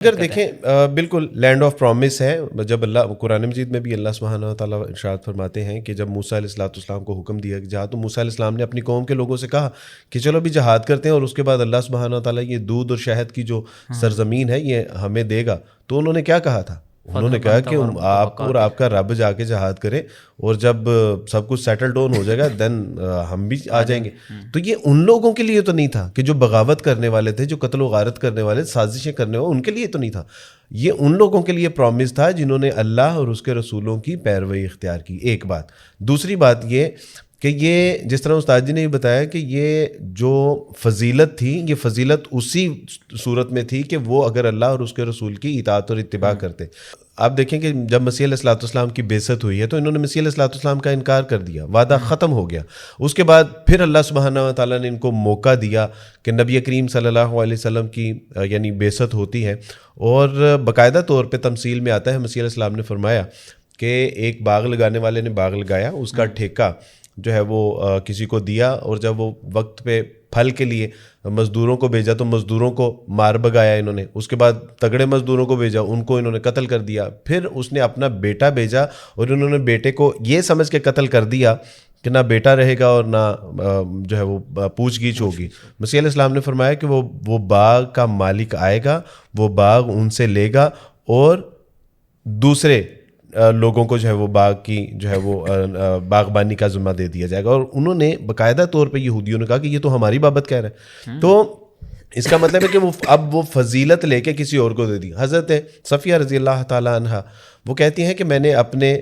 اگر دیکھیں بالکل لینڈ آف پرومس ہے. جب اللہ قرآن مجید میں بھی اللہ سبحانہ و تعالیٰ ارشاد فرماتے ہیں کہ جب موسیٰ علیہ الصلوۃ والسلام کو حکم دیا کہ جہاد، تو موسیٰ علیہ السلام نے اپنی قوم کے لوگوں سے کہا کہ چلو بھی جہاد کرتے ہیں، اور اس کے بعد اللہ سبحانہ و تعالیٰ یہ دودھ اور شہد کی جو سرزمین ہے یہ ہمیں دے گا. تو انہوں نے کیا کہا تھا؟ انہوں نے کہا کہ آپ اور آپ کا رب جا کے جہاد کرے، اور جب سب کچھ سیٹل ڈاؤن ہو جائے گا دین ہم بھی آ جائیں گے. تو یہ ان لوگوں کے لیے تو نہیں تھا کہ جو بغاوت کرنے والے تھے، جو قتل و غارت کرنے والے، سازشیں کرنے والے، ان کے لیے تو نہیں تھا. یہ ان لوگوں کے لیے پرومس تھا جنہوں نے اللہ اور اس کے رسولوں کی پیروی اختیار کی. ایک بات. دوسری بات یہ کہ یہ جس طرح استاد جی نے بھی بتایا کہ یہ جو فضیلت تھی، یہ فضیلت اسی صورت میں تھی کہ وہ اگر اللہ اور اس کے رسول کی اطاعت اور اتباع کرتے. آپ دیکھیں کہ جب مسیح علیہ الصلوۃ والسلام کی بعثت ہوئی ہے تو انہوں نے مسیح علیہ الصلوۃ والسلام کا انکار کر دیا، وعدہ ختم ہو گیا. اس کے بعد پھر اللہ سبحانہ و تعالیٰ نے ان کو موقع دیا کہ نبی کریم صلی اللہ علیہ وسلم کی یعنی بعثت ہوتی ہے، اور باقاعدہ طور پہ تمثیل میں آتا ہے. مسیح علیہ السلام نے فرمایا کہ ایک باغ لگانے والے نے باغ لگایا، اس کا ٹھیکہ جو ہے وہ کسی کو دیا، اور جب وہ وقت پہ پھل کے لیے مزدوروں کو بھیجا تو مزدوروں کو مار بگایا انہوں نے. اس کے بعد تگڑے مزدوروں کو بھیجا، ان کو انہوں نے قتل کر دیا. پھر اس نے اپنا بیٹا بھیجا اور انہوں نے بیٹے کو یہ سمجھ کے قتل کر دیا کہ نہ بیٹا رہے گا اور نہ جو ہے وہ پوچھ گچھ ہوگی. مسیح علیہ السلام نے فرمایا کہ وہ باغ کا مالک آئے گا، وہ باغ ان سے لے گا، اور دوسرے لوگوں کو جو ہے وہ باغ کی جو ہے وہ باغبانی کا ذمہ دے دیا جائے گا. اور انہوں نے باقاعدہ طور پہ یہودیوں نے کہا کہ یہ تو ہماری بابت کہہ رہے ہیں. تو اس کا مطلب ہے کہ اب وہ فضیلت لے کے کسی اور کو دے دی. حضرت صفیہ رضی اللہ تعالیٰ عنہا وہ کہتی ہیں کہ میں نے اپنے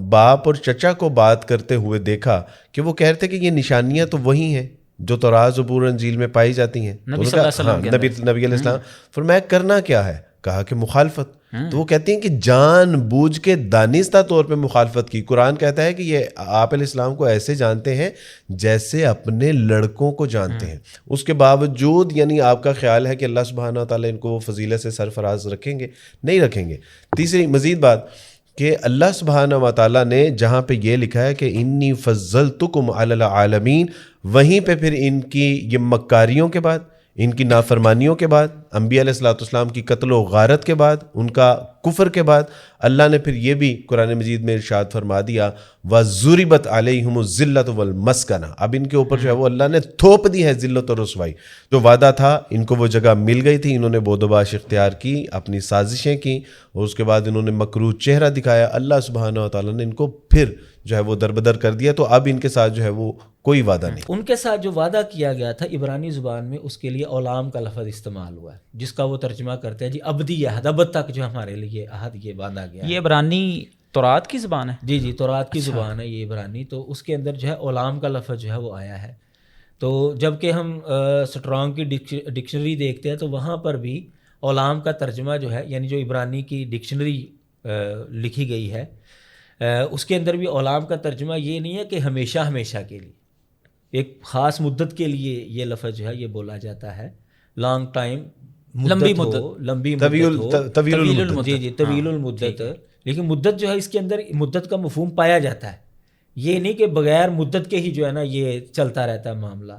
باپ اور چچا کو بات کرتے ہوئے دیکھا کہ وہ کہہ رہے تھے کہ یہ نشانیاں تو وہی ہیں جو تورات زبور انجیل میں پائی جاتی ہیں. نبی علیہ السلام فرمایا کرنا کیا ہے؟ کہا کہ مخالفت. تو وہ کہتی ہیں کہ جان بوجھ کے دانستہ طور پہ مخالفت کی. قرآن کہتا ہے کہ یہ آپ علیہ السلام کو ایسے جانتے ہیں جیسے اپنے لڑکوں کو جانتے ہیں. اس کے باوجود یعنی آپ کا خیال ہے کہ اللہ سبحانہ و تعالیٰ ان کو وہ فضیلت سے سرفراز رکھیں گے؟ نہیں رکھیں گے. تیسری مزید بات کہ اللہ سبحانہ و تعالیٰ نے جہاں پہ یہ لکھا ہے کہ انی فضلتکم علی العالمین، وہیں پہ پھر ان کی یہ مکاریوں کے بعد، ان کی نافرمانیوں کے بعد، انبیاء علیہ الصلوۃ والسلام کی قتل و غارت کے بعد، ان کا کفر کے بعد، اللہ نے پھر یہ بھی قرآن مجید میں ارشاد فرما دیا وَضُرِبَتْ عَلَيْهِمُ الذِّلَّةُ وَالْمَسْكَنَةُ. اب ان کے اوپر جو ہے وہ اللہ نے تھوپ دی ہے ذلت اور رسوائی. جو وعدہ تھا ان کو وہ جگہ مل گئی تھی، انہوں نے بودباش اختیار کی، اپنی سازشیں کی، اور اس کے بعد انہوں نے مکروہ چہرہ دکھایا. اللہ سبحانہ و تعالیٰ نے ان کو پھر جو ہے وہ دربدر کر دیا. تو اب ان کے ساتھ جو ہے وہ کوئی وعدہ نہیں. ان کے ساتھ جو وعدہ کیا گیا تھا عبرانی زبان میں اس کے لیے اولام کا لفظ استعمال ہوا ہے، جس کا وہ ترجمہ کرتے ہیں جی ابدی عہد، ابد تک جو ہمارے لیے عہد یہ باندھا گیا. یہ عبرانی تورات کی زبان ہے؟ جی تورات کی زبان ہے یہ عبرانی. تو اس کے اندر جو ہے اولام کا لفظ جو ہے وہ آیا ہے. تو جب کہ ہم سٹرانگ کی ڈکشنری دیکھتے ہیں تو وہاں پر بھی اولام کا ترجمہ جو ہے یعنی جو عبرانی کی ڈکشنری لکھی گئی ہے اس کے اندر بھی اولام کا ترجمہ یہ نہیں ہے کہ ہمیشہ ہمیشہ کے لیے، ایک خاص مدت کے لیے یہ لفظ جو ہے یہ بولا جاتا ہے. لانگ ٹائم، لمبی مدت، طویل المدت. لیکن مدت جو ہے اس کے اندر مدت کا مفہوم پایا جاتا ہے، یہ نہیں کہ بغیر مدت کے ہی جو ہے نا یہ چلتا رہتا ہے معاملہ.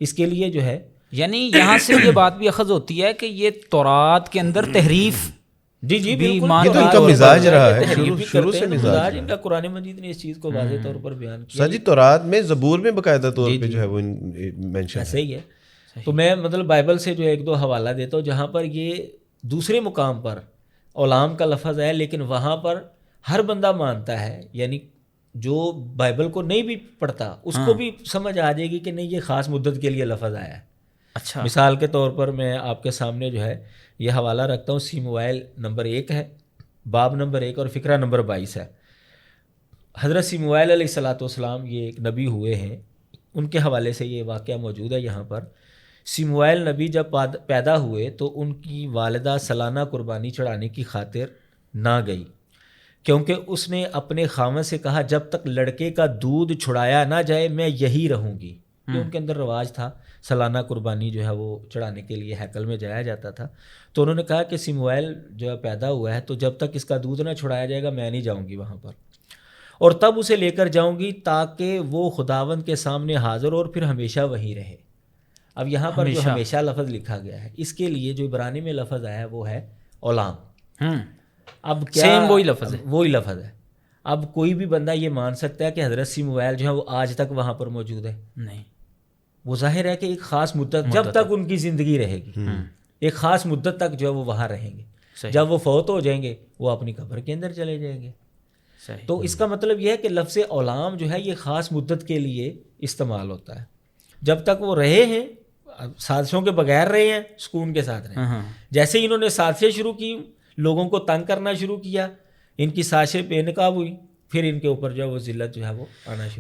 اس کے لیے جو ہے یعنی یہاں سے یہ بات بھی اخذ ہوتی ہے کہ یہ تورات کے اندر تحریف جی بالکل یہ تو ان کا مزاج رہا ہے شروع سے. مزاج ان کا قرآن مجید نے اس چیز کو واضح طور پر بیان کیا. سر جی تورات میں زبور میں باقاعدہ طور پہ جو ہے وہ مینشن ہے. صحیح ہے. تو میں مطلب بائبل سے جو ایک دو حوالہ دیتا ہوں جہاں پر یہ دوسرے مقام پر اولام کا لفظ ہے، لیکن وہاں پر ہر بندہ مانتا ہے، یعنی جو بائبل کو نہیں بھی پڑھتا اس کو بھی سمجھ آ جائے گی کہ نہیں یہ خاص مدت کے لیے لفظ آیا ہے. اچھا، مثال کے طور پر میں آپ کے سامنے جو ہے یہ حوالہ رکھتا ہوں. سیموئیل نمبر 1 ہے، باب نمبر 1 اور فقرہ نمبر 22 ہے. حضرت سیموئیل علیہ الصلوۃ والسلام یہ ایک نبی ہوئے ہیں، ان کے حوالے سے یہ واقعہ موجود ہے یہاں پر. سیموئیل نبی جب پیدا ہوئے تو ان کی والدہ سالانہ قربانی چڑھانے کی خاطر نہ گئی، کیونکہ اس نے اپنے خاوند سے کہا جب تک لڑکے کا دودھ چھڑایا نہ جائے میں یہی رہوں گی. یہ ان کے اندر رواج تھا، سالانہ قربانی جو ہے وہ چڑھانے کے لیے ہیکل میں جایا جاتا تھا. تو انہوں نے کہا کہ سیموئیل جو ہے پیدا ہوا ہے تو جب تک اس کا دودھ نہ چھڑایا جائے گا میں نہیں جاؤں گی وہاں پر، اور تب اسے لے کر جاؤں گی تاکہ وہ خداوند کے سامنے حاضر اور پھر ہمیشہ وہیں رہے. اب یہاں پر جو ہمیشہ لفظ لکھا گیا ہے اس کے لیے جو عبرانی میں لفظ آیا ہے وہ ہے اولام. اب کیا سیم وہی لفظ ہے, وہی لفظ ہے. اب کوئی بھی بندہ یہ مان سکتا ہے کہ حضرت سیمویل جو ہے وہ آج تک وہاں پر موجود ہے؟ نہیں. وہ ظاہر ہے کہ ایک خاص مدت جب تک ان کی زندگی رہے گی ایک خاص مدت تک جو ہے وہ وہاں رہیں گے. جب وہ فوت ہو جائیں گے وہ اپنی قبر کے اندر چلے جائیں گے. تو اس کا مطلب یہ ہے کہ لفظ اولام جو ہے یہ خاص مدت کے لیے استعمال ہوتا ہے. جب تک وہ رہے ہیں سازشوں کے بغیر رہے ہیں سکون کے ساتھ رہے. جیسے ہی انہوں نے سازشیں شروع کی لوگوں کو تنگ کرنا شروع کیا ان کی سازشیں بے نقاب ہوئی پھر ان کے اوپر جو ہے وہ ذلت جو ہے وہ آنا شروع.